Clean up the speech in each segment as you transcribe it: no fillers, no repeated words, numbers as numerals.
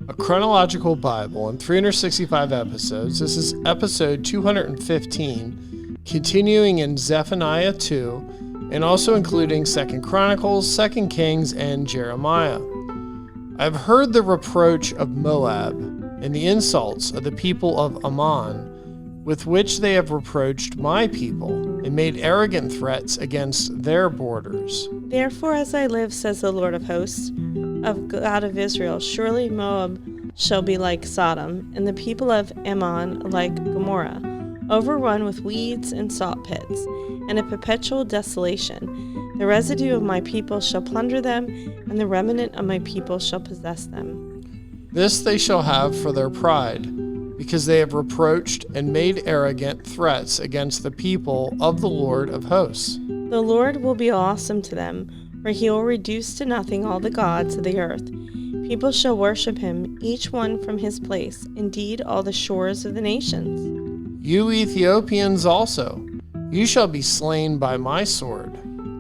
a chronological Bible in 365 episodes. This is episode 215, continuing in Zephaniah 2, and also including 2 Chronicles, 2 Kings, and Jeremiah. I've heard the reproach of Moab and the insults of the people of Ammon, with which they have reproached my people and made arrogant threats against their borders. Therefore, as I live, says the Lord of hosts, of God of Israel, surely Moab shall be like Sodom, and the people of Ammon like Gomorrah, overrun with weeds and salt pits, and a perpetual desolation. The residue of my people shall plunder them, and the remnant of my people shall possess them. This they shall have for their pride, because they have reproached and made arrogant threats against the people of the Lord of hosts. The Lord will be awesome to them, for he will reduce to nothing all the gods of the earth. People shall worship him, each one from his place, indeed all the shores of the nations. You Ethiopians also, you shall be slain by my sword.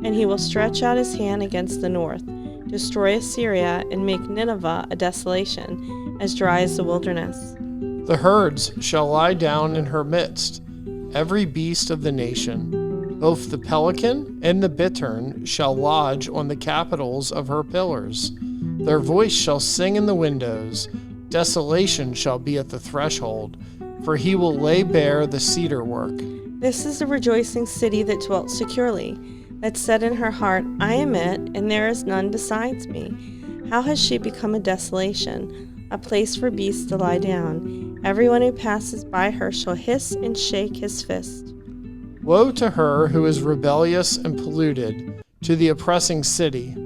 And he will stretch out his hand against the north, destroy Assyria, and make Nineveh a desolation, as dry as the wilderness. The herds shall lie down in her midst, every beast of the nation. Both the pelican and the bittern shall lodge on the capitals of her pillars. Their voice shall sing in the windows. Desolation shall be at the threshold, for he will lay bare the cedar work. This is the rejoicing city that dwelt securely, that said in her heart, I am it, and there is none besides me. How has she become a desolation, a place for beasts to lie down? Everyone who passes by her shall hiss and shake his fist. Woe to her who is rebellious and polluted, to the oppressing city.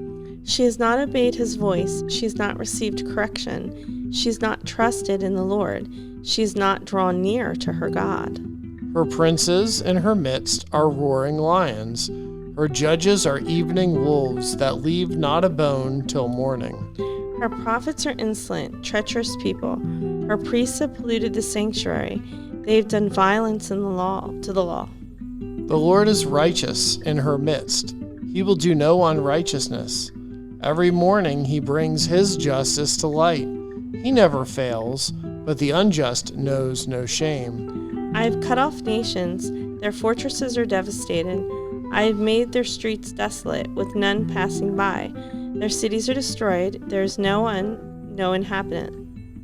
She has not obeyed his voice. She has not received correction. She has not trusted in the Lord. She has not drawn near to her God. Her princes in her midst are roaring lions. Her judges are evening wolves that leave not a bone till morning. Her prophets are insolent, treacherous people. Her priests have polluted the sanctuary. They have done violence to the law. The Lord is righteous in her midst. He will do no unrighteousness. Every morning he brings his justice to light. He never fails, but the unjust knows no shame. I have cut off nations. Their fortresses are devastated. I have made their streets desolate, with none passing by. Their cities are destroyed. There is no inhabitant.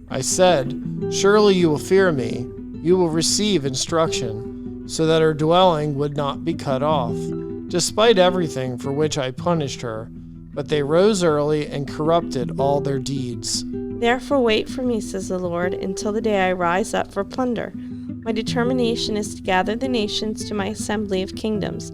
I said, surely you will fear me. You will receive instruction, so that her dwelling would not be cut off, despite everything for which I punished her. But they rose early and corrupted all their deeds. Therefore wait for me, says the Lord, until the day I rise up for plunder. My determination is to gather the nations to my assembly of kingdoms,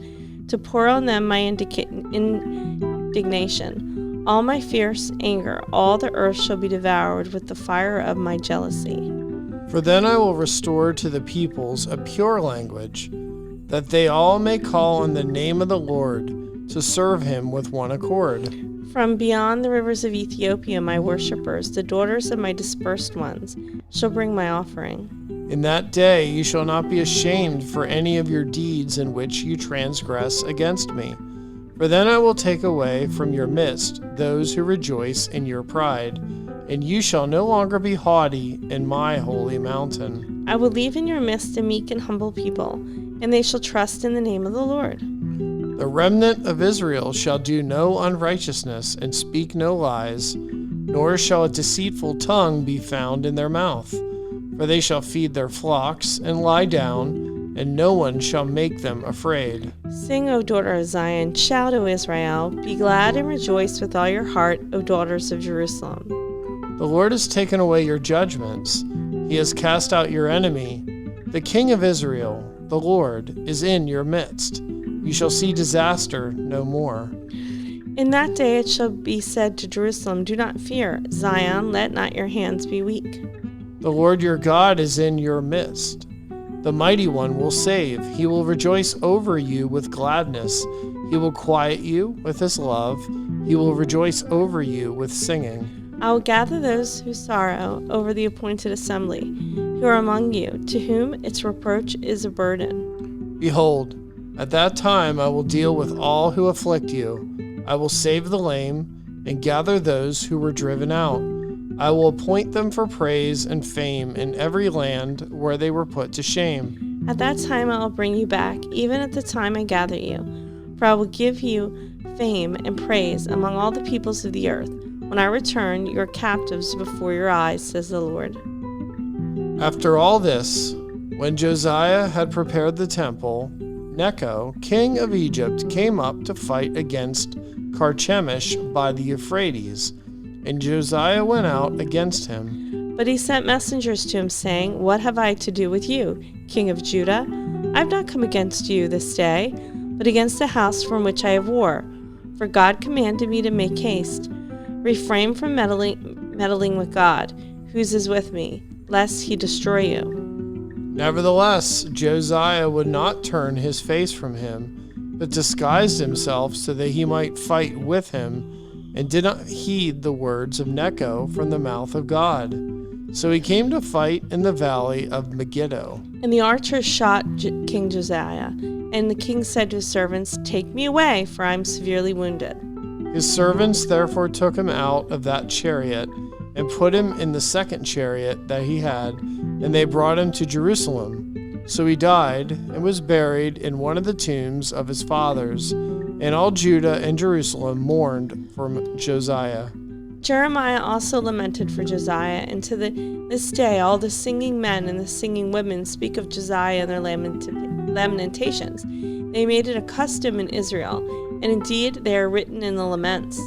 to pour on them my indignation. All my fierce anger, all the earth shall be devoured with the fire of my jealousy. For then I will restore to the peoples a pure language, that they all may call on the name of the Lord, to serve him with one accord. From beyond the rivers of Ethiopia, my worshippers, the daughters of my dispersed ones, shall bring my offering. In that day you shall not be ashamed for any of your deeds in which you transgress against me. For then I will take away from your midst those who rejoice in your pride, and you shall no longer be haughty in my holy mountain. I will leave in your midst a meek and humble people, and they shall trust in the name of the Lord. The remnant of Israel shall do no unrighteousness and speak no lies, nor shall a deceitful tongue be found in their mouth. For they shall feed their flocks and lie down, and no one shall make them afraid. Sing, O daughter of Zion, shout, O Israel, be glad and rejoice with all your heart, O daughters of Jerusalem. The Lord has taken away your judgments. He has cast out your enemy. The King of Israel, the Lord, is in your midst. You shall see disaster no more. In that day it shall be said to Jerusalem, do not fear. Zion, let not your hands be weak. The Lord your God is in your midst. The Mighty One will save. He will rejoice over you with gladness. He will quiet you with his love. He will rejoice over you with singing. I will gather those who sorrow over the appointed assembly, who are among you, to whom its reproach is a burden. Behold, at that time I will deal with all who afflict you. I will save the lame and gather those who were driven out. I will appoint them for praise and fame in every land where they were put to shame. At that time I will bring you back, even at the time I gather you. For I will give you fame and praise among all the peoples of the earth. When I return, you are captives before your eyes, says the Lord. After all this, when Josiah had prepared the temple, Necho, king of Egypt, came up to fight against Carchemish by the Euphrates, and Josiah went out against him. But he sent messengers to him, saying, What have I to do with you, king of Judah? I have not come against you this day, but against the house from which I have war. For God commanded me to make haste. Refrain from meddling with God, whose is with me, lest he destroy you. Nevertheless, Josiah would not turn his face from him, but disguised himself so that he might fight with him, and did not heed the words of Necho from the mouth of God. So he came to fight in the valley of Megiddo. And the archers shot King Josiah, and the king said to his servants, Take me away, for I am severely wounded. His servants therefore took him out of that chariot, and put him in the second chariot that he had, and they brought him to Jerusalem. So he died, and was buried in one of the tombs of his fathers, and all Judah and Jerusalem mourned for Josiah. Jeremiah also lamented for Josiah, and to this day all the singing men and the singing women speak of Josiah and their lamentations. They made it a custom in Israel, and indeed they are written in the laments.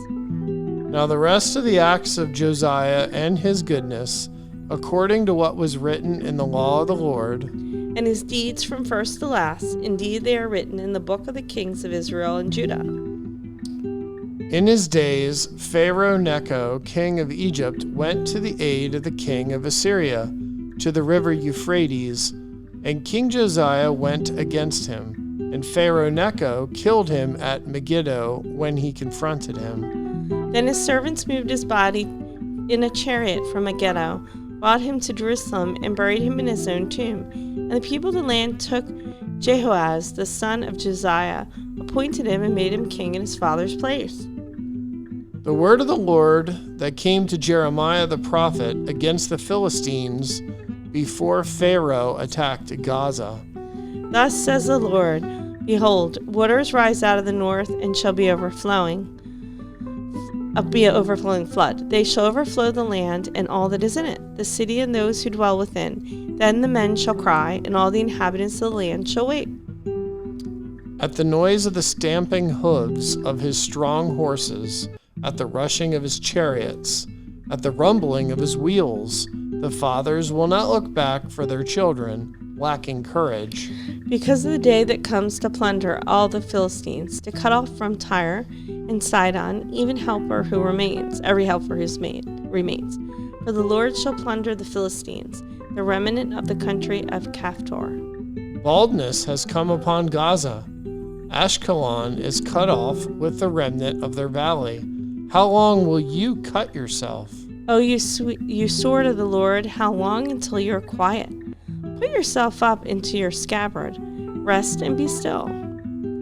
Now the rest of the acts of Josiah and his goodness, according to what was written in the law of the Lord, and his deeds from first to last, indeed they are written in the book of the kings of Israel and Judah. In his days, Pharaoh Necho, king of Egypt, went to the aid of the king of Assyria, to the river Euphrates, and King Josiah went against him, and Pharaoh Necho killed him at Megiddo when he confronted him. Then his servants moved his body in a chariot from Megiddo, brought him to Jerusalem, and buried him in his own tomb. And the people of the land took Jehoahaz, the son of Josiah, appointed him, and made him king in his father's place. The word of the Lord that came to Jeremiah the prophet against the Philistines before Pharaoh attacked Gaza. Thus says the Lord, Behold, waters rise out of the north, and shall be overflowing flood. They shall overflow the land and all that is in it, the city and those who dwell within. Then the men shall cry, and all the inhabitants of the land shall wait. At the noise of the stamping hooves of his strong horses, at the rushing of his chariots, at the rumbling of his wheels, the fathers will not look back for their children, lacking courage. Because of the day that comes to plunder all the Philistines, to cut off from Tyre and Sidon every helper who remains. For the Lord shall plunder the Philistines, the remnant of the country of Caphtor. Baldness has come upon Gaza. Ashkelon is cut off with the remnant of their valley. How long will you cut yourself? O you sword of the Lord, how long until you are quiet? Put yourself up into your scabbard. Rest and be still.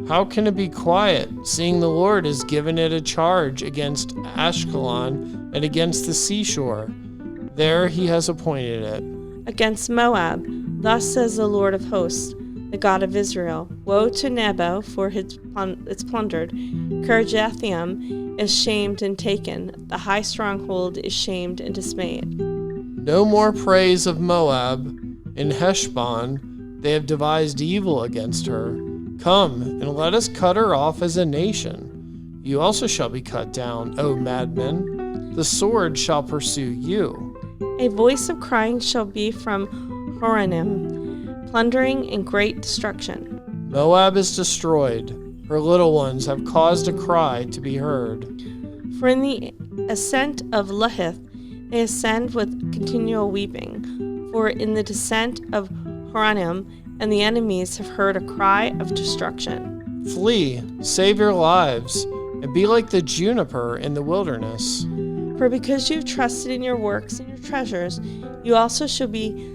How can it be quiet, seeing the Lord has given it a charge against Ashkelon and against the seashore? There he has appointed it. Against Moab, thus says the Lord of hosts, the God of Israel, Woe to Nebo, for it's plundered. Kirjathaim is shamed and taken. The high stronghold is shamed and dismayed. No more praise of Moab. In Heshbon they have devised evil against her. Come, and let us cut her off as a nation. You also shall be cut down, O madmen. The sword shall pursue you. A voice of crying shall be from Horonim, plundering and great destruction. Moab is destroyed. Her little ones have caused a cry to be heard. For in the ascent of Luhith they ascend with continual weeping. For in the descent of Horonim and the enemies have heard a cry of destruction. Flee, save your lives, and be like the juniper in the wilderness. For because you have trusted in your works and your treasures, you also shall be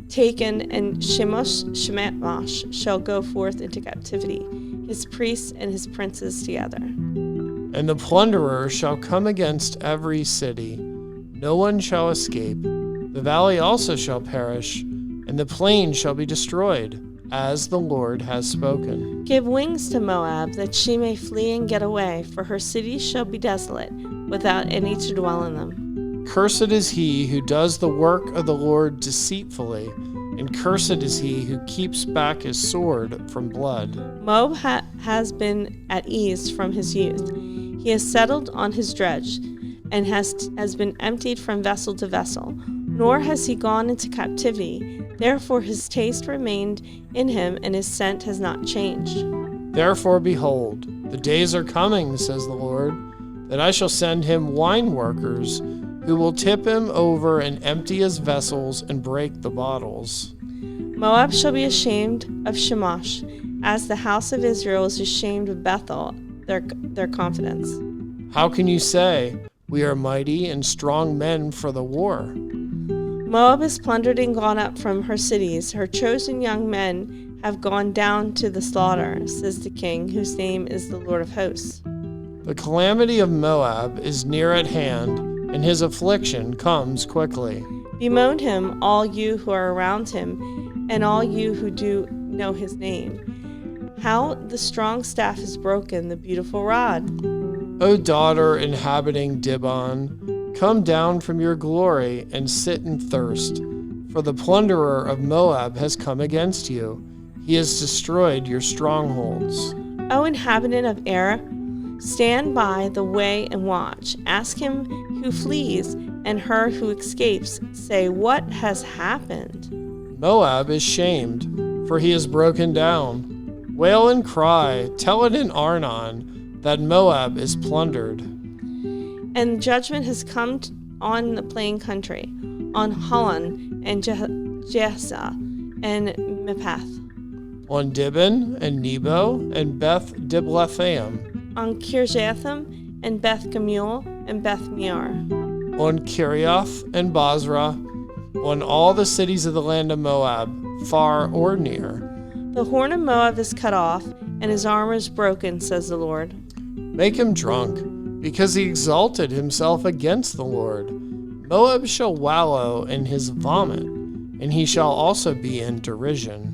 taken, and Shemash shall go forth into captivity, his priests and his princes together. And the plunderer shall come against every city. no one shall escape. The valley also shall perish, and the plain shall be destroyed, as the Lord has spoken. Give wings to Moab, that she may flee and get away, for her cities shall be desolate, without any to dwell in them. Cursed is he who does the work of the Lord deceitfully, and cursed is he who keeps back his sword from blood. Moab has been at ease from his youth. He has settled on his dredge, and has been emptied from vessel to vessel, nor has he gone into captivity. Therefore his taste remained in him, and his scent has not changed. Therefore, behold, the days are coming, says the Lord, that I shall send him wine workers, who will tip him over and empty his vessels and break the bottles. Moab shall be ashamed of Shemosh, as the house of Israel is ashamed of Bethel, their confidence. How can you say, we are mighty and strong men for the war? Moab is plundered and gone up from her cities. Her chosen young men have gone down to the slaughter, says the King, whose name is the Lord of hosts. The calamity of Moab is near at hand, and his affliction comes quickly. Bemoan him, all you who are around him, and all you who do know his name. How the strong staff is broken, the beautiful rod. O daughter inhabiting Dibon, come down from your glory and sit in thirst, for the plunderer of Moab has come against you. He has destroyed your strongholds. O inhabitant of Ar, stand by the way and watch. Ask him who flees and her who escapes. Say, what has happened? Moab is shamed, for he is broken down. Wail and cry, tell it in Arnon, that Moab is plundered. And judgment has come on the plain country, on Holon and Jehzah and Mephath, On Dibon and Nebo and Beth Diblathaim, on Kirjathim and Beth Gamul and Beth Meor, on Kiriath and Basra, on all the cities of the land of Moab, far or near. The horn of Moab is cut off, and his armor is broken, says the Lord. Make him drunk, because he exalted himself against the Lord. Moab shall wallow in his vomit, and he shall also be in derision.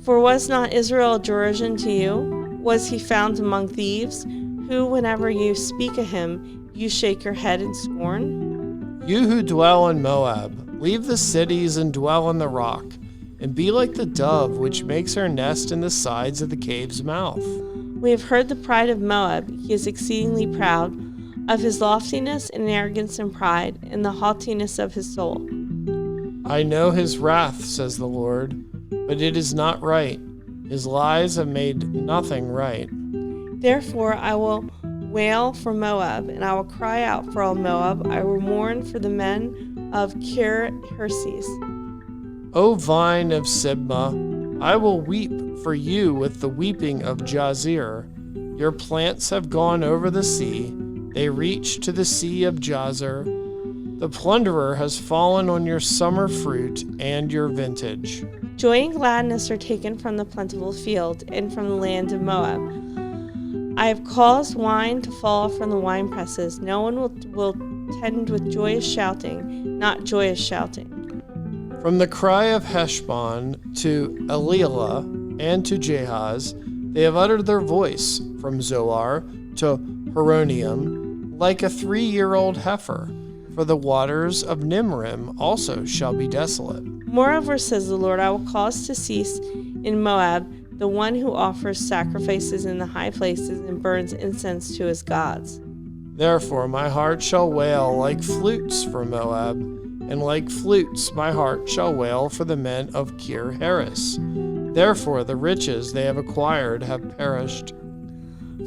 For was not Israel a derision to you? Was he found among thieves, who, whenever you speak of him, you shake your head in scorn? You who dwell in Moab, leave the cities and dwell on the rock, and be like the dove which makes her nest in the sides of the cave's mouth. We have heard the pride of Moab. He is exceedingly proud, of his loftiness and arrogance and pride, and the haughtiness of his soul. I know his wrath, says the Lord, but it is not right. His lies have made nothing right. Therefore I will wail for Moab, and I will cry out for all Moab. I will mourn for the men of Kir-Hereses. O vine of Sibmah, I will weep for you with the weeping of Jazer. Your plants have gone over the sea. They reach to the sea of Jazer. The plunderer has fallen on your summer fruit and your vintage. Joy and gladness are taken from the plentiful field and from the land of Moab. I have caused wine to fall from the winepresses. No one will tend with joyous shouting, not joyous shouting. From the cry of Heshbon to Elilah and to Jahaz, they have uttered their voice. From Zoar to Horonium, like a 3-year-old heifer. For the waters of Nimrim also shall be desolate. Moreover, says the Lord, I will cause to cease in Moab the one who offers sacrifices in the high places and burns incense to his gods. Therefore my heart shall wail like flutes for Moab, and like flutes my heart shall wail for the men of Kir-Heres. Therefore the riches they have acquired have perished.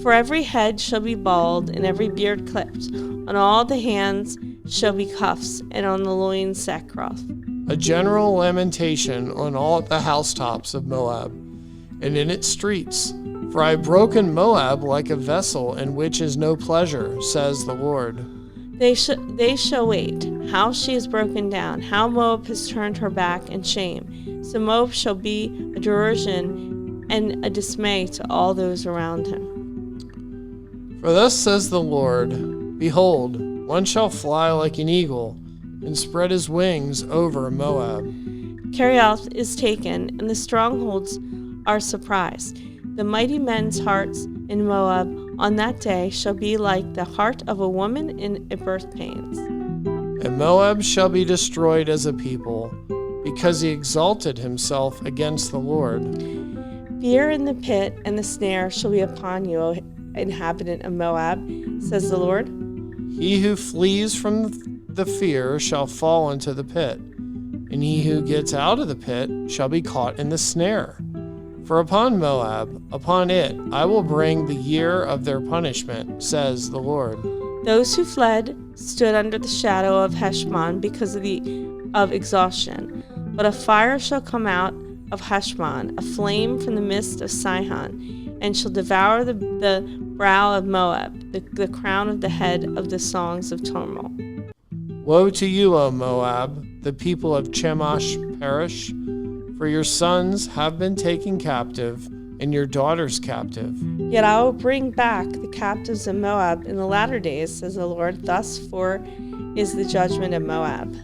For every head shall be bald, and every beard clipped. On all the hands shall be cuffs, and on the loins sackcloth. A general lamentation on all the housetops of Moab, and in its streets. For I have broken Moab like a vessel in which is no pleasure, says the Lord. They shall wait, how she is broken down, how Moab has turned her back in shame. So Moab shall be a derision and a dismay to all those around him. For thus says the Lord, behold, One shall fly like an eagle and spread his wings over Moab. Kerioth is taken, and the strongholds are surprised. The mighty men's hearts in Moab on that day shall be like the heart of a woman in birth pains. And Moab shall be destroyed as a people, because he exalted himself against the Lord. Fear in the pit and the snare shall be upon you, O inhabitant of Moab, says the Lord. He who flees from the fear shall fall into the pit, and he who gets out of the pit shall be caught in the snare. For upon Moab, upon it, I will bring the year of their punishment, says the Lord. Those who fled stood under the shadow of Heshbon because of exhaustion. But a fire shall come out of Heshbon, a flame from the midst of Sihon, and shall devour the brow of Moab, the crown of the head of the songs of tumult. Woe to you, O Moab, the people of Chemosh perish, for your sons have been taken captive, and your daughters captive. Yet I will bring back the captives of Moab in the latter days, says the Lord. Thus for is the judgment of Moab.